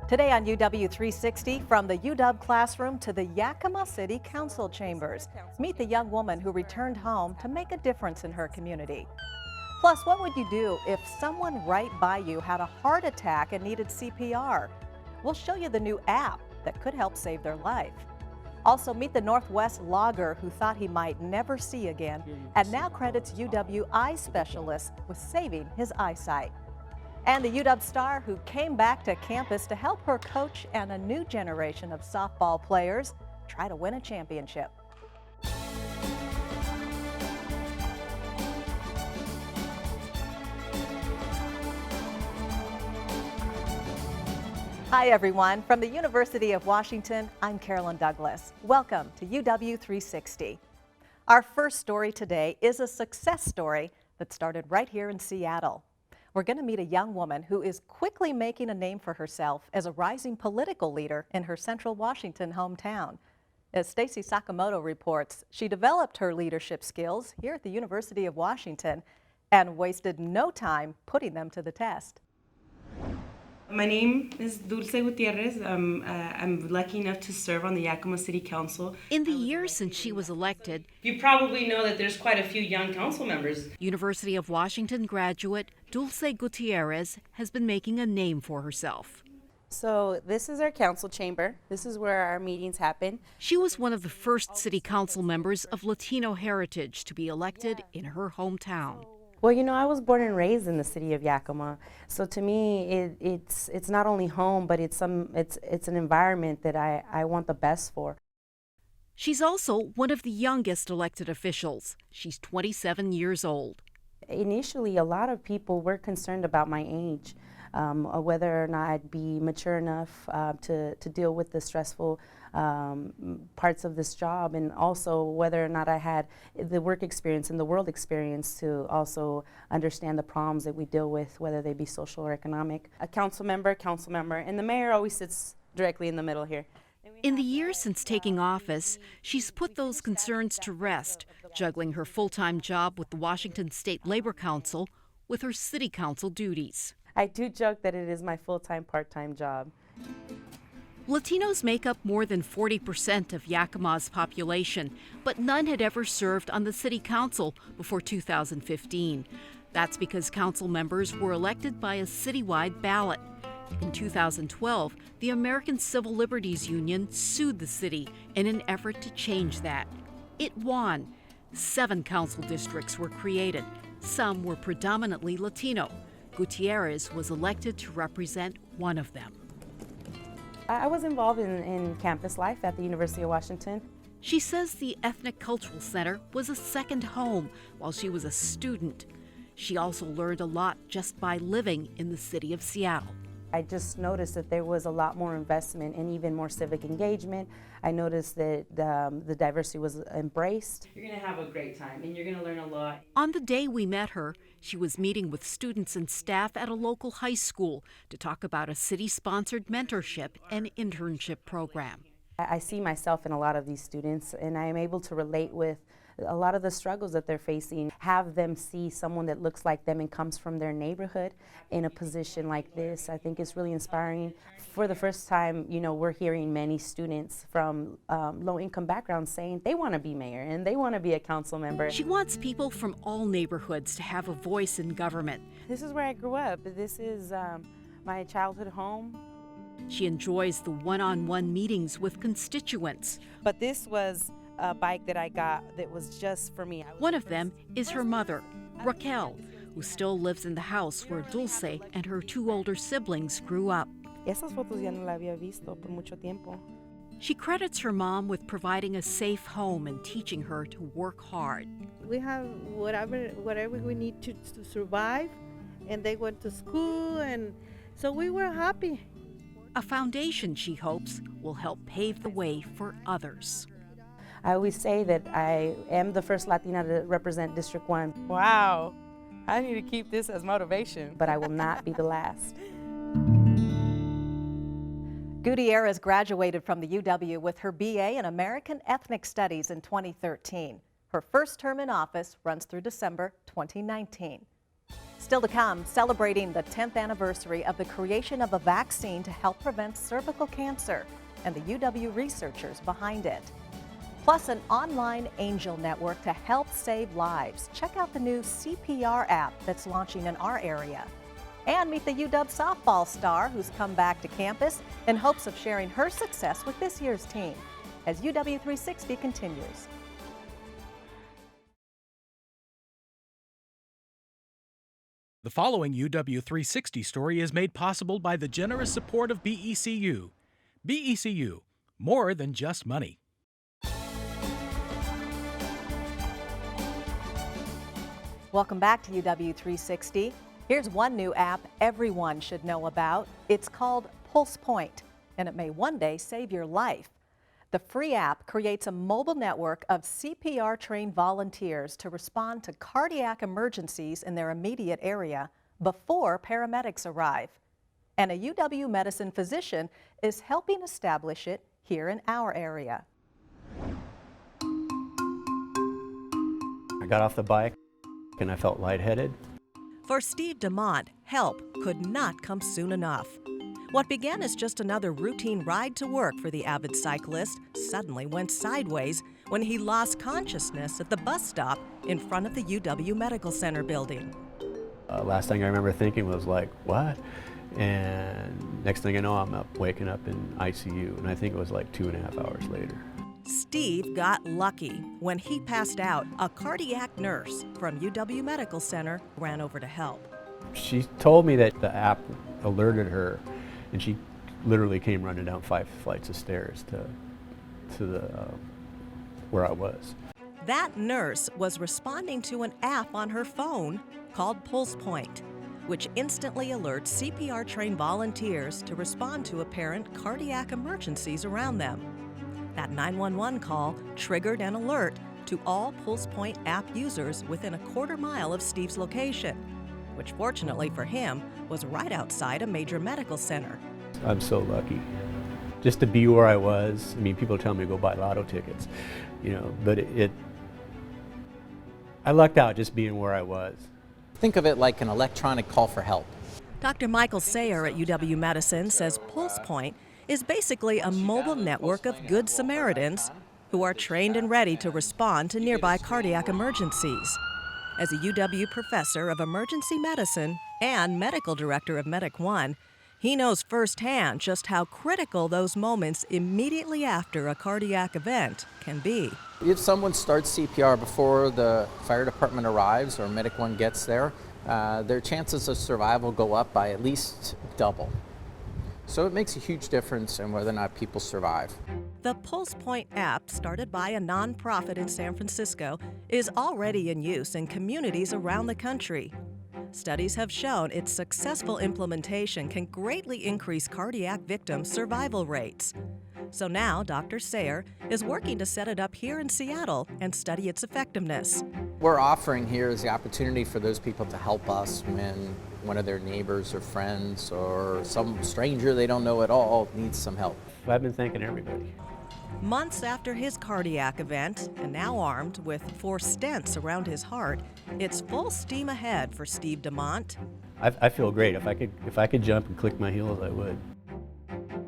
Today on UW 360, from the UW classroom to the Yakima City Council chambers. Meet the young woman who returned home to make a difference in her community. Plus, what would you do if someone right by you had a heart attack and needed CPR? We'll show you the new app that could help save their life. Also, meet the Northwest logger who thought he might never see again and now credits UW eye specialists with saving his eyesight. And the UW star who came back to campus to help her coach and a new generation of softball players try to win a championship. Hi everyone, from the University of Washington, I'm Carolyn Douglas. Welcome to UW 360. Our first story today is a success story that started right here in Seattle. We're going to meet a young woman who is quickly making a name for herself as a rising political leader in her Central Washington hometown. As Stacy Sakamoto reports, she developed her leadership skills here at the University of Washington and wasted no time putting them to the test. My name is Dulce Gutierrez. I'm lucky enough to serve on the Yakima City Council. In the years since she was elected, you probably know that there's quite a few young council members. University of Washington graduate Dulce Gutierrez has been making a name for herself. So this is our council chamber. This is where our meetings happen. She was one of the first city council members of Latino heritage to be elected in her hometown. Well, you know, I was born and raised in the city of Yakima, so to me, it's not only home, but it's an environment that I want the best for. She's also one of the youngest elected officials. She's 27 years old. Initially, a lot of people were concerned about my age, whether or not I'd be mature enough to deal with the stressful parts of this job, and also whether or not I had the work experience and the world experience to also understand the problems that we deal with, whether they be social or economic. A council member, and the mayor always sits directly in the middle here. In the years since taking office, she's put those concerns to rest, juggling her full-time job with the Washington State Labor Council with her city council duties. I do joke that it is my full-time, part-time job. Latinos make up more than 40% of Yakima's population, but none had ever served on the city council before 2015. That's because council members were elected by a citywide ballot. In 2012, the American Civil Liberties Union sued the city in an effort to change that. It won. 7 council districts were created. Some were predominantly Latino. Gutierrez was elected to represent one of them. I was involved in campus life at the University of Washington. She says the Ethnic Cultural Center was a second home while she was a student. She also learned a lot just by living in the city of Seattle. I just noticed that there was a lot more investment and even more civic engagement. I noticed that the diversity was embraced. You're going to have a great time and you're going to learn a lot. On the day we met her, she was meeting with students and staff at a local high school to talk about a city-sponsored mentorship and internship program. I see myself in a lot of these students, and I am able to relate with a lot of the struggles that they're facing. Have them see someone that looks like them and comes from their neighborhood in a position like this, I think is really inspiring. For the first time, you know, we're hearing many students from low-income backgrounds saying they want to be mayor and they want to be a council member. She wants people from all neighborhoods to have a voice in government. This is where I grew up. This is my childhood home. She enjoys the one-on-one meetings with constituents. But this was a bike that I got that was just for me. One of them is her mother, Raquel, who still lives in the house where Dulce and her 2 older siblings grew up. Esas fotos ya no la había visto por mucho tiempo. She credits her mom with providing a safe home and teaching her to work hard. We have whatever we need to survive, and they went to school, and so we were happy. A foundation, she hopes, will help pave the way for others. I always say that I am the first Latina to represent District 1. Wow, I need to keep this as motivation. But I will not be the last. Gutierrez graduated from the UW with her BA in American Ethnic Studies in 2013. Her first term in office runs through December 2019. Still to come, celebrating the 10th anniversary of the creation of a vaccine to help prevent cervical cancer and the UW researchers behind it. Plus, an online angel network to help save lives. Check out the new CPR app that's launching in our area. And meet the UW softball star who's come back to campus in hopes of sharing her success with this year's team as UW 360 continues. The following UW 360 story is made possible by the generous support of BECU. BECU, more than just money. Welcome back to UW 360. Here's one new app everyone should know about. It's called PulsePoint, and it may one day save your life. The free app creates a mobile network of CPR-trained volunteers to respond to cardiac emergencies in their immediate area before paramedics arrive. And a UW medicine physician is helping establish it here in our area. I got off the bike and I felt lightheaded. For Steve DeMont, help could not come soon enough. What began as just another routine ride to work for the avid cyclist suddenly went sideways when he lost consciousness at the bus stop in front of the UW Medical Center building. Last thing I remember thinking was like, what? And next thing I know, I'm waking up in ICU, and I think it was like 2.5 hours later. Steve got lucky. When he passed out, a cardiac nurse from UW Medical Center ran over to help. She told me that the app alerted her, and she literally came running down 5 flights of stairs to the where I was. That nurse was responding to an app on her phone called PulsePoint, which instantly alerts CPR-trained volunteers to respond to apparent cardiac emergencies around them. That 911 call triggered an alert to all PulsePoint app users within a quarter mile of Steve's location, which fortunately for him was right outside a major medical center. I'm so lucky just to be where I was. I mean, people tell me to go buy lotto tickets, you know, but I lucked out just being where I was. Think of it like an electronic call for help. Dr. Michael Sayer at UW Medicine says PulsePoint is basically a mobile network of Good Samaritans who are trained and ready to respond to nearby cardiac emergencies. As a UW professor of emergency medicine and medical director of Medic One, he knows firsthand just how critical those moments immediately after a cardiac event can be. If someone starts CPR before the fire department arrives or Medic One gets there, their chances of survival go up by at least double. So it makes a huge difference in whether or not people survive. The PulsePoint app, started by a nonprofit in San Francisco, is already in use in communities around the country. Studies have shown its successful implementation can greatly increase cardiac victim survival rates. So now Dr. Sayer is working to set it up here in Seattle and study its effectiveness. We're offering here is the opportunity for those people to help us when one of their neighbors or friends or some stranger they don't know at all needs some help. I've been thanking everybody. Months after his cardiac event, and now armed with 4 stents around his heart, it's full steam ahead for Steve DeMont. I feel great. If I could jump and click my heels, I would.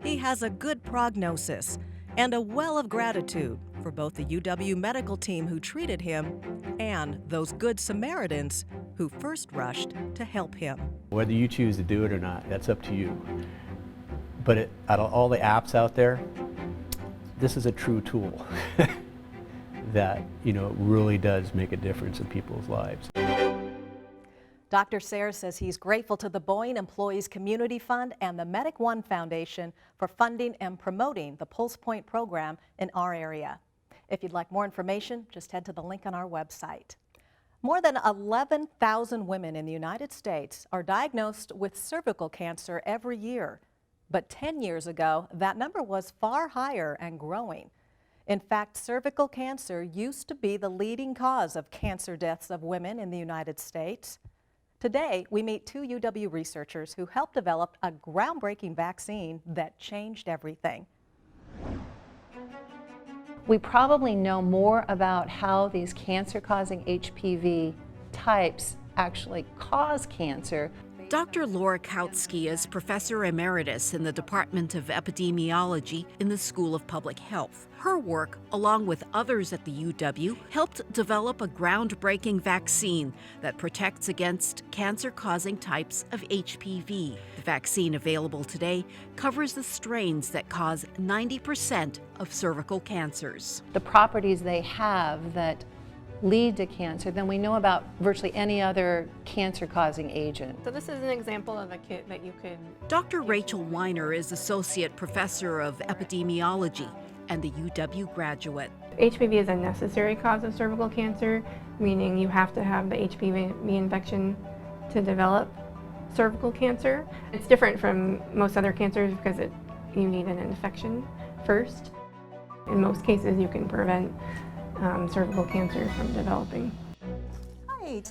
He has a good prognosis and a well of gratitude for both the UW medical team who treated him and those Good Samaritans who first rushed to help him. Whether you choose to do it or not, that's up to you. But out of all the apps out there, this is a true tool that, you know, really does make a difference in people's lives. Dr. Sayer says he's grateful to the Boeing Employees Community Fund and the Medic One Foundation for funding and promoting the PulsePoint program in our area. If you'd like more information, just head to the link on our website. More than 11,000 women in the United States are diagnosed with cervical cancer every year. But 10 years ago, that number was far higher and growing. In fact, cervical cancer used to be the leading cause of cancer deaths of women in the United States. Today, we meet 2 UW researchers who helped develop a groundbreaking vaccine that changed everything. We probably know more about how these cancer-causing HPV types actually cause cancer. Dr. Laura Kautsky is Professor Emeritus in the Department of Epidemiology in the School of Public Health. Her work, along with others at the UW, helped develop a groundbreaking vaccine that protects against cancer-causing types of HPV. The vaccine available today covers the strains that cause 90% of cervical cancers. The properties they have that lead to cancer than we know about virtually any other cancer-causing agent. So this is an example of a kit that you could... Dr. Rachel Weiner is Associate Professor of Epidemiology and the UW graduate. HPV is a necessary cause of cervical cancer, meaning you have to have the HPV infection to develop cervical cancer. It's different from most other cancers because you need an infection first. In most cases, you can prevent cervical cancer from developing.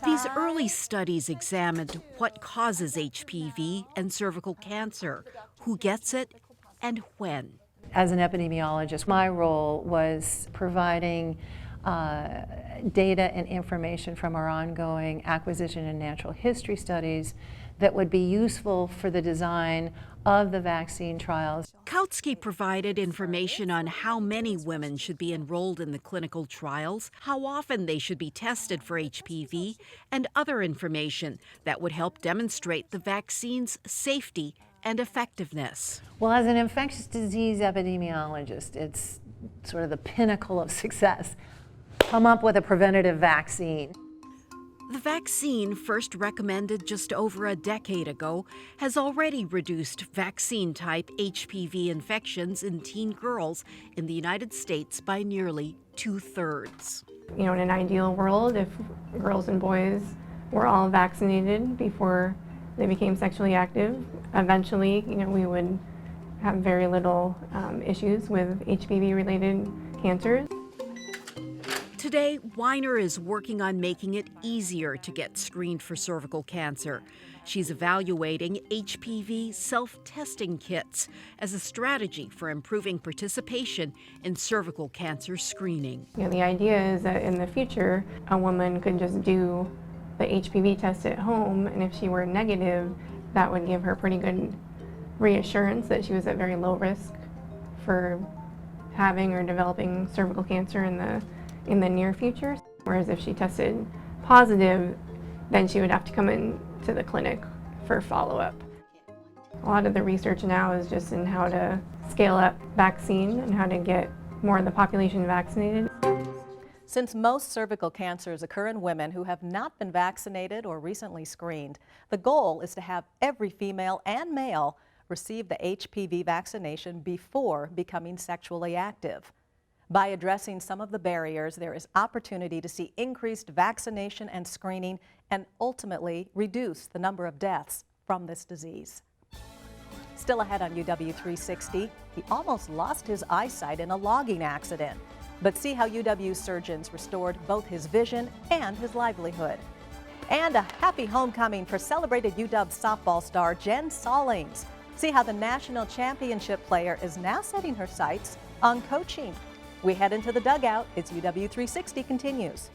These early studies examined what causes HPV and cervical cancer, who gets it, and when. As an epidemiologist, my role was providing data and information from our ongoing acquisition and natural history studies that would be useful for the design of the vaccine trials. Kautsky provided information on how many women should be enrolled in the clinical trials, how often they should be tested for HPV, and other information that would help demonstrate the vaccine's safety and effectiveness. Well, as an infectious disease epidemiologist, it's sort of the pinnacle of success. Come up with a preventative vaccine. The vaccine, first recommended just over a decade ago, has already reduced vaccine-type HPV infections in teen girls in the United States by nearly 2/3. You know, in an ideal world, if girls and boys were all vaccinated before they became sexually active, eventually, you know, we would have very little issues with HPV-related cancers. Today, Weiner is working on making it easier to get screened for cervical cancer. She's evaluating HPV self-testing kits as a strategy for improving participation in cervical cancer screening. You know, the idea is that in the future, a woman could just do the HPV test at home, and if she were negative, that would give her pretty good reassurance that she was at very low risk for having or developing cervical cancer in the near future. Whereas if she tested positive, then she would have to come in to the clinic for follow-up. A lot of the research now is just in how to scale up vaccine and how to get more of the population vaccinated. Since most cervical cancers occur in women who have not been vaccinated or recently screened, the goal is to have every female and male receive the HPV vaccination before becoming sexually active. By addressing some of the barriers, there is opportunity to see increased vaccination and screening and ultimately reduce the number of deaths from this disease. Still ahead on UW 360, he almost lost his eyesight in a logging accident. But see how UW surgeons restored both his vision and his livelihood. And a happy homecoming for celebrated UW softball star Jen Stallings. See how the national championship player is now setting her sights on coaching. We head into the dugout. It's UW 360 continues.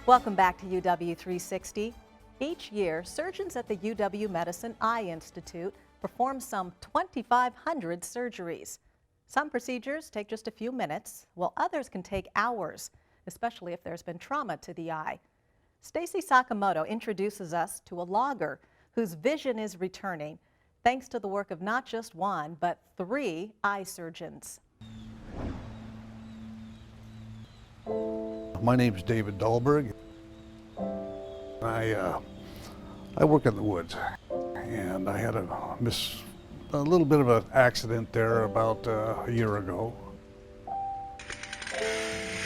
Welcome back to UW 360. Each year, surgeons at the UW Medicine Eye Institute perform some 2,500 surgeries. Some procedures take just a few minutes, while others can take hours, especially if there's been trauma to the eye. Stacy Sakamoto introduces us to a logger whose vision is returning thanks to the work of not just one, but 3 eye surgeons. My name is David Dahlberg. I work in the woods, and I had a little bit of an accident there about a year ago.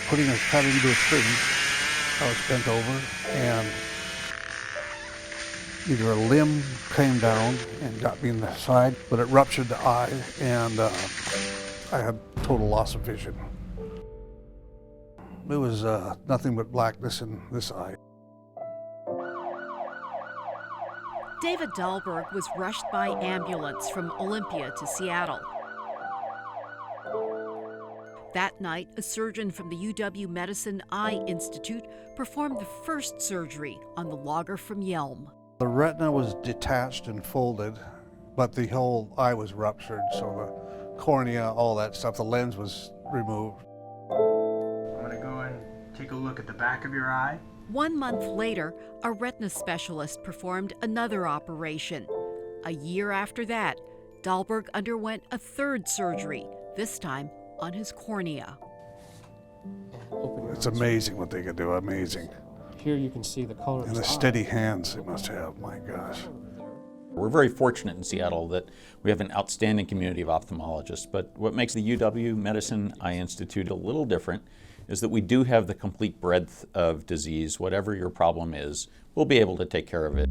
Putting a cut into a tree, I was bent over, and either a limb came down and got me in the side, but it ruptured the eye, and I had total loss of vision. It was nothing but blackness in this eye. David Dahlberg was rushed by ambulance from Olympia to Seattle. That night, a surgeon from the UW Medicine Eye Institute performed the first surgery on the logger from Yelm. The retina was detached and folded, but the whole eye was ruptured, so the cornea, all that stuff, the lens was removed. I'm going to go and take a look at the back of your eye. 1 month later, a retina specialist performed another operation. A year after that, Dahlberg underwent a third surgery, this time on his cornea. It's amazing what they can do, amazing. Here you can see the color. And the steady hands they must have, my gosh. We're very fortunate in Seattle that we have an outstanding community of ophthalmologists, but what makes the UW Medicine Eye Institute a little different is that we do have the complete breadth of disease. Whatever your problem is, we'll be able to take care of it.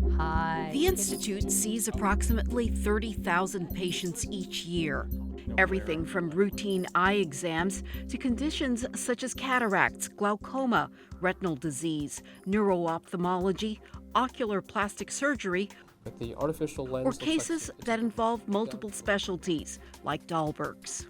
The Institute sees approximately 30,000 patients each year. Everything from routine eye exams to conditions such as cataracts, glaucoma, retinal disease, neuro-ophthalmology, ocular plastic surgery, With the artificial lens, or cases that involve multiple specialties, like Dahlberg's.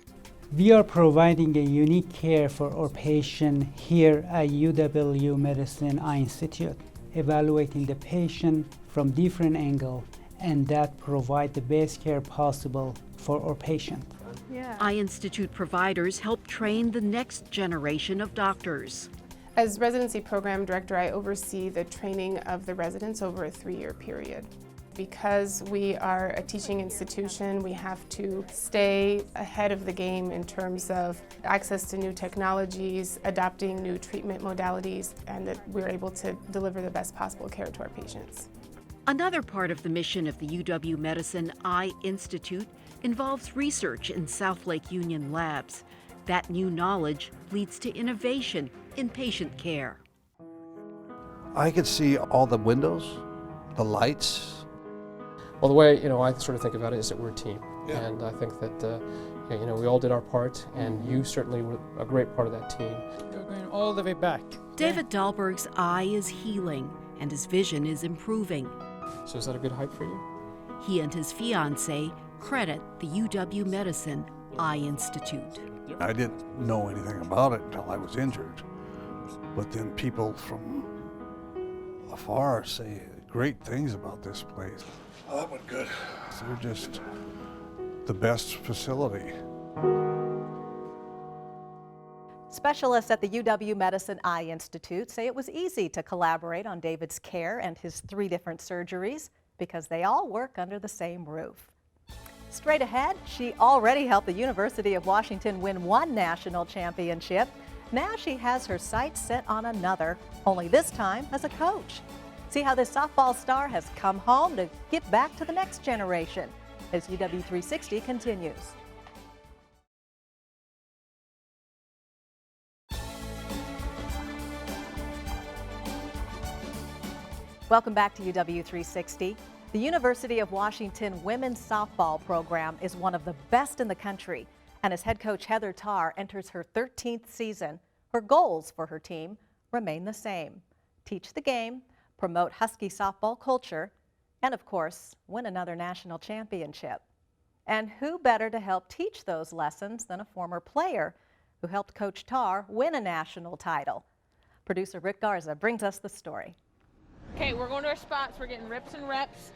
We are providing a unique care for our patient here at UW Medicine Eye Institute, evaluating the patient from different angles, and that provide the best care possible for our patient. Yeah. Eye Institute providers help train the next generation of doctors. As residency program director, I oversee the training of the residents over a 3-year period. Because we are a teaching institution, we have to stay ahead of the game in terms of access to new technologies, adopting new treatment modalities, and that we're able to deliver the best possible care to our patients. Another part of the mission of the UW Medicine Eye Institute involves research in South Lake Union labs. That new knowledge leads to innovation in patient care. I could see all the windows, the lights. Well, the way I sort of think about it is that we're a team, Yeah. and I think that we all did our part, and you certainly were a great part of that team. You're going all the way back. David Dahlberg's eye is healing, and his vision is improving. So is that a good height for you? He and his fiancée credit the UW Medicine Eye Institute. I didn't know anything about it until I was injured, but then people from afar say great things about this place. Oh, that went good. They're just the best facility. Specialists at the UW Medicine Eye Institute say it was easy to collaborate on David's care and his 3 different surgeries because they all work under the same roof. Straight ahead, she already helped the University of Washington win 1 national championship. Now she has her sights set on another, only this time as a coach. See how this softball star has come home to give back to the next generation as UW 360 continues. Welcome back to UW 360. The University of Washington women's softball program is one of the best in the country, and as head coach Heather Tarr enters her 13th season, her goals for her team remain the same: teach the game, promote Husky softball culture, and of course, win another national championship. And who better to help teach those lessons than a former player who helped Coach Tarr win a national title? Producer Rick Garza brings us the story. Okay, we're going to our spots. We're getting rips and reps.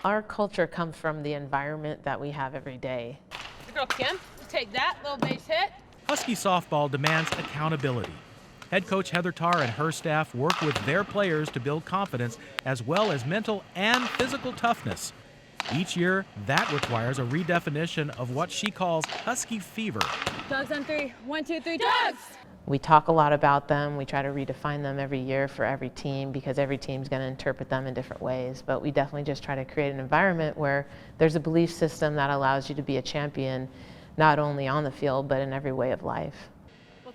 Our culture comes from the environment that we have every day. The girl Kim, take that little base hit. Husky softball demands accountability. Head coach Heather Tarr and her staff work with their players to build confidence as well as mental and physical toughness. Each year, that requires a redefinition of what she calls Husky fever. Dogs on 3. 1, 2, 3, dogs! We talk a lot about them. We try to redefine them every year for every team because every team's going to interpret them in different ways. But we definitely just try to create an environment where there's a belief system that allows you to be a champion, not only on the field, but in every way of life.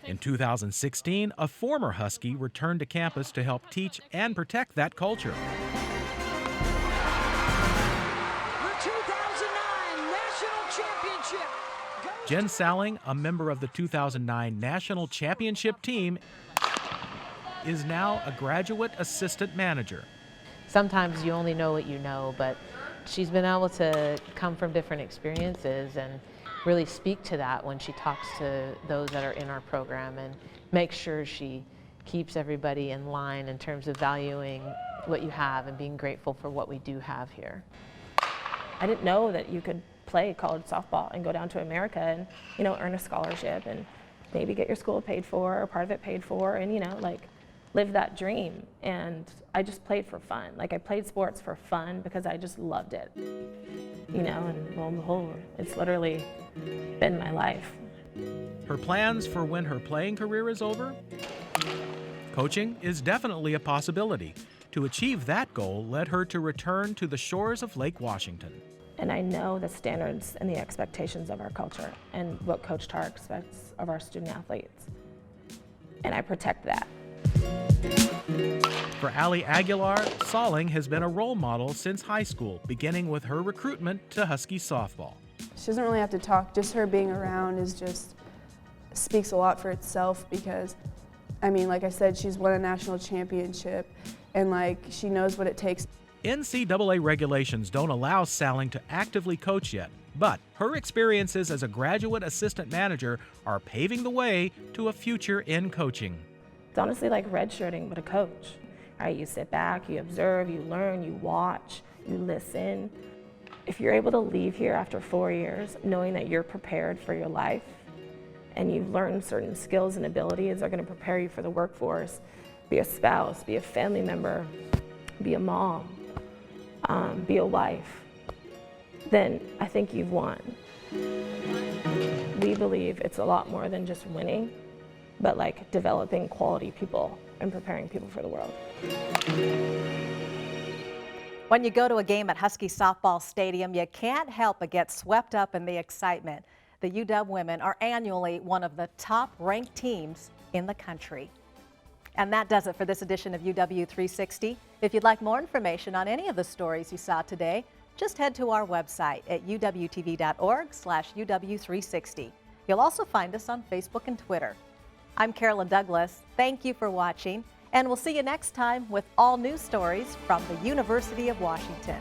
In 2016, a former Husky returned to campus to help teach and protect that culture. The 2009 National Championship. Jen Salling, a member of the 2009 National Championship team, is now a graduate assistant manager. Sometimes you only know what you know, but She's been able to come from different experiences and really speak to that when she talks to those that are in our program, and make sure she keeps everybody in line in terms of valuing what you have and being grateful for what we do have here. I didn't know that you could play college softball and go down to America and, you know, earn a scholarship and maybe get your school paid for or part of it paid for, and, you know, like live that dream. And I just played for fun. Like, I played sports for fun because I just loved it, you know, and lo and behold, it's literally been my life. Her plans for when her playing career is over? Coaching is definitely a possibility. To achieve that goal led her to return to the shores of Lake Washington. And I know the standards and the expectations of our culture and what Coach Tar expects of our student athletes. And I protect that. For Ali Aguilar, Salling has been a role model since high school, beginning with her recruitment to Husky softball. She doesn't really have to talk, just her being around speaks a lot for itself, because, I mean, like I said, she's won a national championship, and like, she knows what it takes. NCAA regulations don't allow Salling to actively coach yet, but her experiences as a graduate assistant manager are paving the way to a future in coaching. It's honestly like redshirting, but a coach. Right? You sit back, you observe, you learn, you watch, you listen. If you're able to leave here after 4 years knowing that you're prepared for your life and you've learned certain skills and abilities that are going to prepare you for the workforce, be a spouse, be a family member, be a mom, be a wife, then I think you've won. We believe it's a lot more than just winning, but like developing quality people and preparing people for the world. When you go to a game at Husky Softball Stadium, you can't help but get swept up in the excitement. The UW women are annually one of the top-ranked teams in the country. And that does it for this edition of UW 360. If you'd like more information on any of the stories you saw today, just head to our website at uwtv.org/UW360. You'll also find us on Facebook and Twitter. I'm Carolyn Douglas. Thank you for watching, and we'll see you next time with all news stories from the University of Washington.